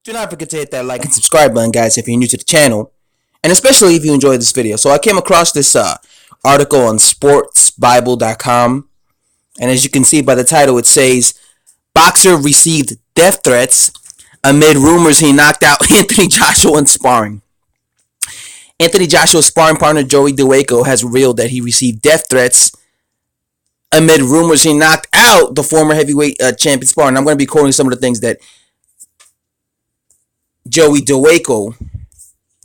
Do not forget to hit that like and subscribe button, guys, if you're new to the channel, and especially if you enjoyed this video. So I came across this article on sportsbible.com, and as you can see by the title, it says, Boxer received death threats amid rumors he knocked out Anthony Joshua in sparring. Anthony Joshua's sparring partner Joey Dawejko has revealed that he received death threats amid rumors he knocked out the former heavyweight champion sparring. I'm going to be quoting some of the things that Joey Dawejko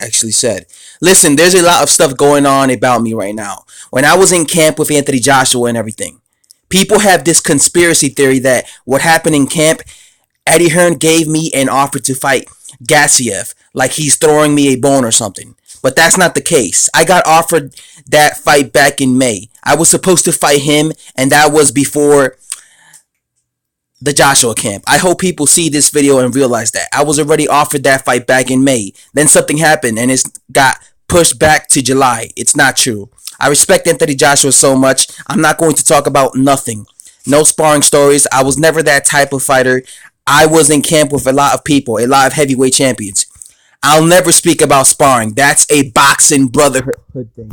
actually said. Listen, there's a lot of stuff going on about me right now. When I was in camp with Anthony Joshua and everything, people have this conspiracy theory that what happened in camp, Eddie Hearn gave me an offer to fight Gassiev, like he's throwing me a bone or something. But that's not the case. I got offered that fight back in May. I was supposed to fight him, and that was before the Joshua camp. I hope people see this video and realize that. I was already offered that fight back in May. Then something happened, and it's got pushed back to July. It's not true. I respect Anthony Joshua so much. I'm not going to talk about nothing. No sparring stories. I was never that type of fighter. I was in camp with a lot of people, a lot of heavyweight champions. I'll never speak about sparring. That's a boxing brotherhood thing.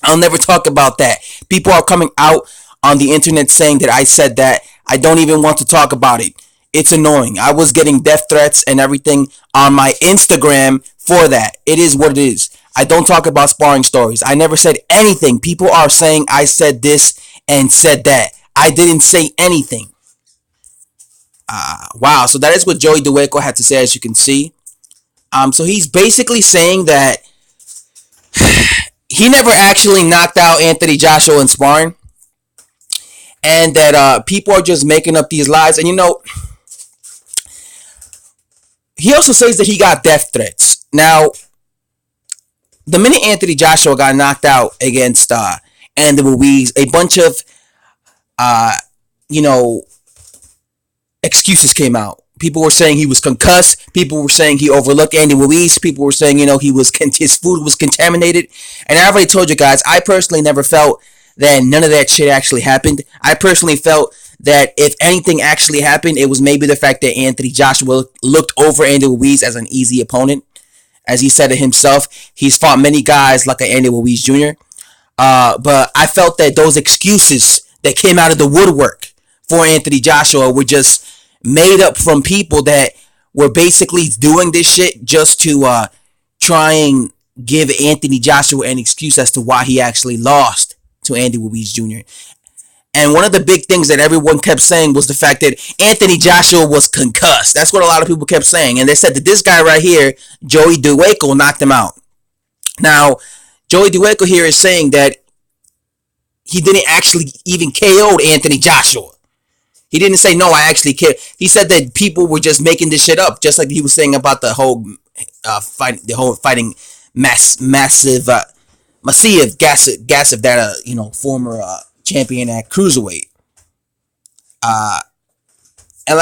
I'll never talk about that. People are coming out on the internet saying that I said that. I don't even want to talk about it. It's annoying. I was getting death threats and everything on my Instagram for that. It is what it is. I don't talk about sparring stories. I never said anything. People are saying I said this and said that. I didn't say anything. Wow. So that is what Joey Dawejko had to say, as you can see. So he's basically saying that he never actually knocked out Anthony Joshua in sparring, and that people are just making up these lies. And you know, he also says that he got death threats. Now, the minute Anthony Joshua got knocked out against Andy Ruiz, a bunch of excuses came out. People were saying he was concussed. People were saying he overlooked Andy Ruiz. People were saying, his food was contaminated. And I already told you guys, I personally never felt that none of that shit actually happened. I personally felt that if anything actually happened, it was maybe the fact that Anthony Joshua looked over Andy Ruiz as an easy opponent. As he said it himself, he's fought many guys like Andy Ruiz Jr. But I felt that those excuses that came out of the woodwork for Anthony Joshua were just made up from people that were basically doing this shit just to try and give Anthony Joshua an excuse as to why he actually lost to Andy Ruiz Jr. And one of the big things that everyone kept saying was the fact that Anthony Joshua was concussed. That's what a lot of people kept saying. And they said that this guy right here, Joey Dawejko, knocked him out. Now, Joey Dawejko here is saying that he didn't actually even KO Anthony Joshua. He didn't say, no, I actually killed. He said that people were just making this shit up, just like he was saying about the whole fighting massive Gassiev, that former champion at cruiserweight. And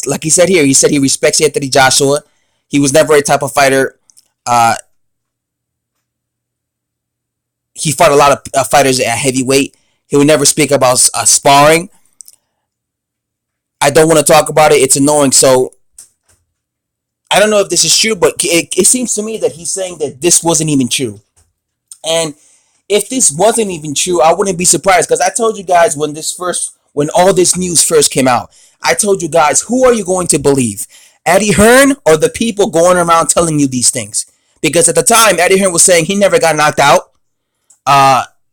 like he said here, he said he respects Anthony Joshua. He was never a type of fighter. He fought a lot of fighters at heavyweight. He would never speak about sparring. I don't want to talk about it. It's annoying. So I don't know if this is true, but it seems to me that he's saying that this wasn't even true. And if this wasn't even true, I wouldn't be surprised, because I told you guys when all this news first came out, I told you guys, who are you going to believe? Eddie Hearn or the people going around telling you these things? Because at the time, Eddie Hearn was saying he never got knocked out.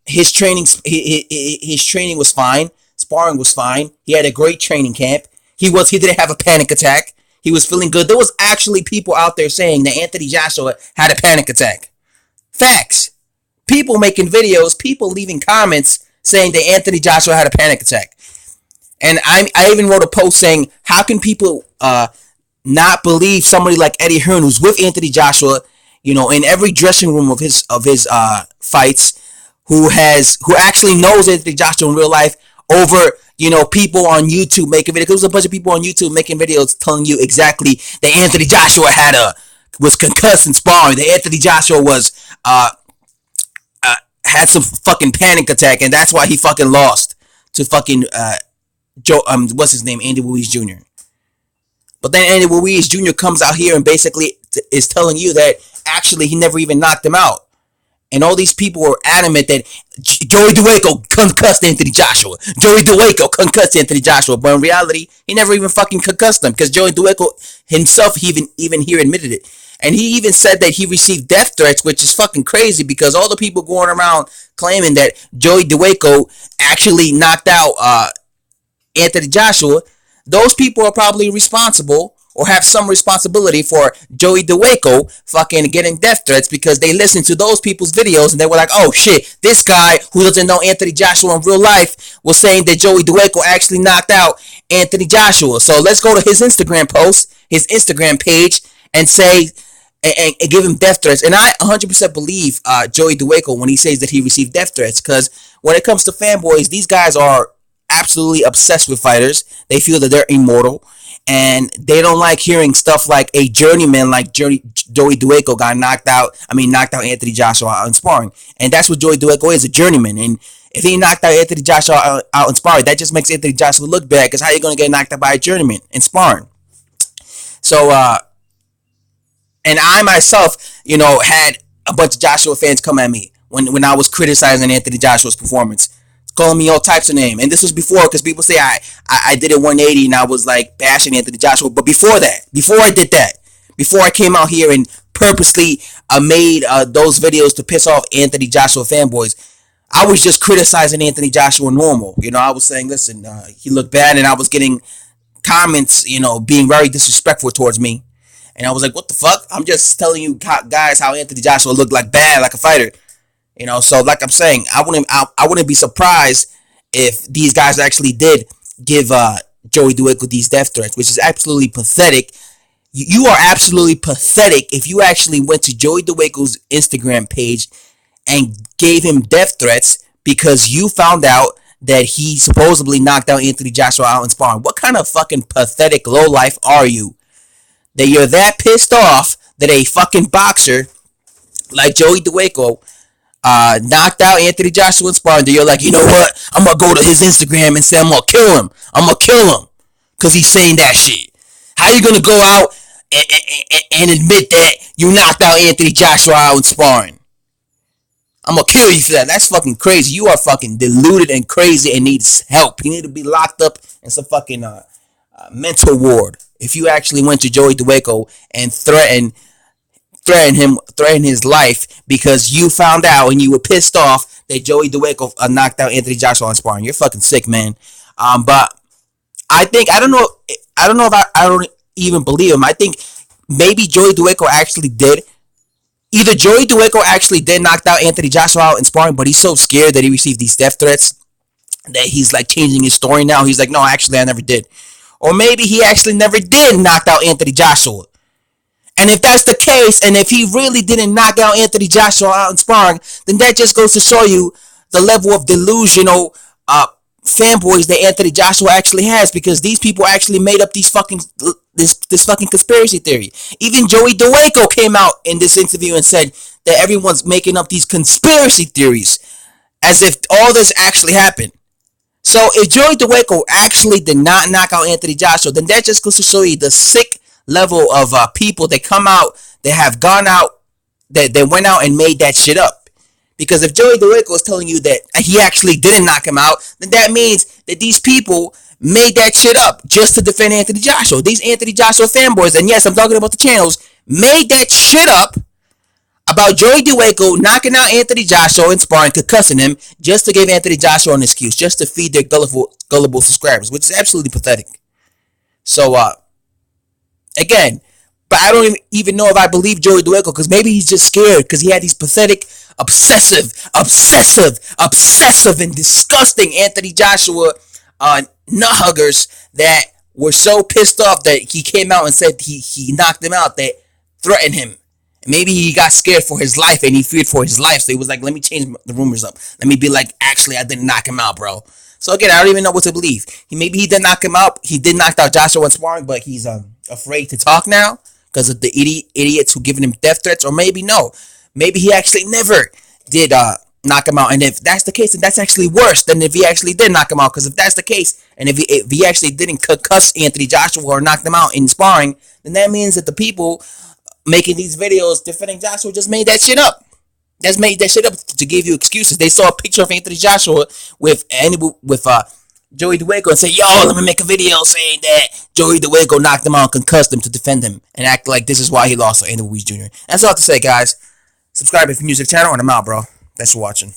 His training was fine. Sparring was fine. He had a great training camp. He didn't have a panic attack. He was feeling good. There was actually people out there saying that Anthony Joshua had a panic attack. Facts. People making videos, people leaving comments saying that Anthony Joshua had a panic attack. And I even wrote a post saying, how can people not believe somebody like Eddie Hearn, who's with Anthony Joshua, in every dressing room of his fights, who actually knows Anthony Joshua in real life, over people on YouTube making videos. There was a bunch of people on YouTube making videos telling you exactly that Anthony Joshua was concussed in sparring, that Anthony Joshua had some fucking panic attack, and that's why he fucking lost to fucking what's his name, Andy Ruiz Jr. But then Andy Ruiz Jr. comes out here and basically is telling you that actually he never even knocked him out. And all these people were adamant that Joey Dawejko concussed Anthony Joshua. Joey Dawejko concussed Anthony Joshua. But in reality, he never even fucking concussed him because Joey Dawejko himself even here admitted it. And he even said that he received death threats, which is fucking crazy because all the people going around claiming that Joey Dawejko actually knocked out Anthony Joshua, those people are probably responsible or have some responsibility for Joey Dawejko fucking getting death threats because they listened to those people's videos and they were like, oh shit, this guy who doesn't know Anthony Joshua in real life was saying that Joey Dawejko actually knocked out Anthony Joshua. So let's go to his Instagram post, his Instagram page, and say and give him death threats. And I 100% believe Joey Dawejko when he says that he received death threats because when it comes to fanboys, these guys are absolutely obsessed with fighters. They feel that they're immortal. And they don't like hearing stuff like a journeyman like Joey Dawejko knocked out Anthony Joshua out in sparring. And that's what Joey Dawejko is, a journeyman. And if he knocked out Anthony Joshua out in sparring, that just makes Anthony Joshua look bad because how are you going to get knocked out by a journeyman in sparring? So, and I myself, had a bunch of Joshua fans come at me when I was criticizing Anthony Joshua's performance, calling me all types of names. And this was before, because people say I did a 180 and I was like bashing Anthony Joshua. But before I did that, before I came out here and purposely made those videos to piss off Anthony Joshua fanboys, I was just criticizing Anthony Joshua normal. I was saying, listen, he looked bad, and I was getting comments, being very disrespectful towards me. And I was like, what the fuck? I'm just telling you guys how Anthony Joshua looked like bad, like a fighter. So like I'm saying, I wouldn't be surprised if these guys actually did give Joey Dawejko these death threats, which is absolutely pathetic. You are absolutely pathetic if you actually went to Joey Dawejko's Instagram page and gave him death threats because you found out that he supposedly knocked out Anthony Joshua out in sparring. What kind of fucking pathetic lowlife are you? That you're that pissed off that a fucking boxer like Joey Dawejko knocked out Anthony Joshua in sparring, that you're like, you know what? I'm going to go to his Instagram and say I'm going to kill him. I'm going to kill him because he's saying that shit. How you going to go out and admit that you knocked out Anthony Joshua out in sparring? I'm going to kill you for that. That's fucking crazy. You are fucking deluded and crazy and needs help. You need to be locked up in some fucking mental ward. If you actually went to Joey Dawejko and threatened his life because you found out and you were pissed off that Joey Dawejko knocked out Anthony Joshua in sparring. You're fucking sick, man. But I don't know if I don't even believe him. I think maybe Joey Dawejko actually did. Either Joey Dawejko actually did knock out Anthony Joshua out in sparring, but he's so scared that he received these death threats that he's like changing his story now. He's like, no, actually, I never did. Or maybe he actually never did knock out Anthony Joshua. And if that's the case, and if he really didn't knock out Anthony Joshua out in sparring, then that just goes to show you the level of delusional fanboys that Anthony Joshua actually has, because these people actually made up these fucking this fucking conspiracy theory. Even Joey Dawejko came out in this interview and said that everyone's making up these conspiracy theories as if all this actually happened. So if Joey Dawejko actually did not knock out Anthony Joshua, then that just goes to show you the sick level of people that come out, that have gone out, that went out and made that shit up. Because if Joey Dawejko is telling you that he actually didn't knock him out, then that means that these people made that shit up just to defend Anthony Joshua. These Anthony Joshua fanboys, and yes, I'm talking about the channels, made that shit up about Joey Dawejko knocking out Anthony Joshua in sparring, concussing him, just to give Anthony Joshua an excuse, just to feed their gullible subscribers, which is absolutely pathetic. So, again, but I don't even know if I believe Joey Dawejko, because maybe he's just scared because he had these pathetic, obsessive, and disgusting Anthony Joshua nut huggers that were so pissed off that he came out and said he knocked him out, that threatened him. And maybe he got scared for his life and he feared for his life. So he was like, let me change the rumors up. Let me be like, actually, I didn't knock him out, bro. So again, I don't even know what to believe. Maybe he did knock him out. He did knock out Joshua in sparring, but he's afraid to talk now because of the idiots who giving him death threats. Or maybe no. Maybe he actually never did knock him out. And if that's the case, then that's actually worse than if he actually did knock him out. Because if that's the case, And if he actually didn't cuss Anthony Joshua or knock him out in sparring, then that means that the people making these videos defending Joshua just made that shit up. Just made that shit up to give you excuses. They saw a picture of Anthony Joshua with Joey Dawejko and say, yo, let me make a video saying that Joey Dawejko knocked him out and concussed him to defend him and act like this is why he lost to Anthony Ruiz Jr. That's all I have to say, guys. Subscribe if you're new to the channel, and I'm out, bro. Thanks for watching.